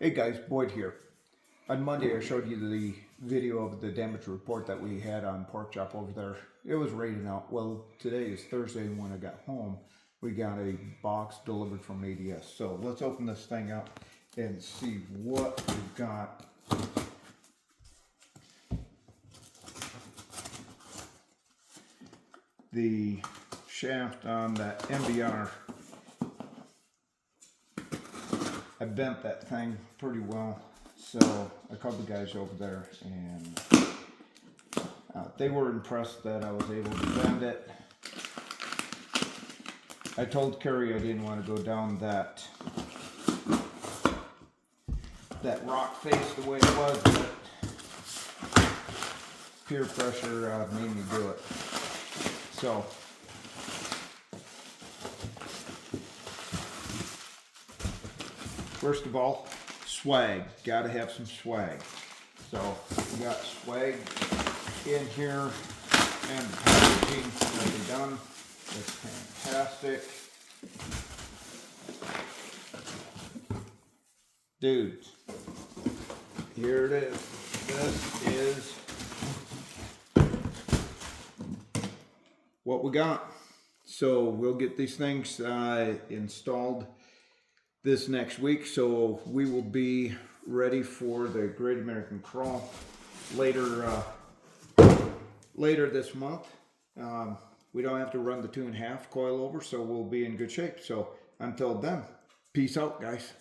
Hey guys, Boyd here. On Monday I showed you the video of the damage report that we had on Pork Chop over there. It was raining out. Well, today is Thursday and when I got home, we got a box delivered from ADS. So let's open this thing up and see what we've got. The shaft on that MBR, I bent that thing pretty well, so I called the guys over there and they were impressed that I was able to bend it. I told Kerry I didn't want to go down that rock face the way it was, but peer pressure made me do it. So first of all, swag. Gotta have some swag. So we got swag in here and the packaging already done. It's fantastic. Dude, here it is. This is what we got. So we'll get these things installed this next week, so we will be ready for the Great American Crawl later this month. We don't have to run the 2.5 coil over, so we'll be in good shape. So until then, peace out, guys.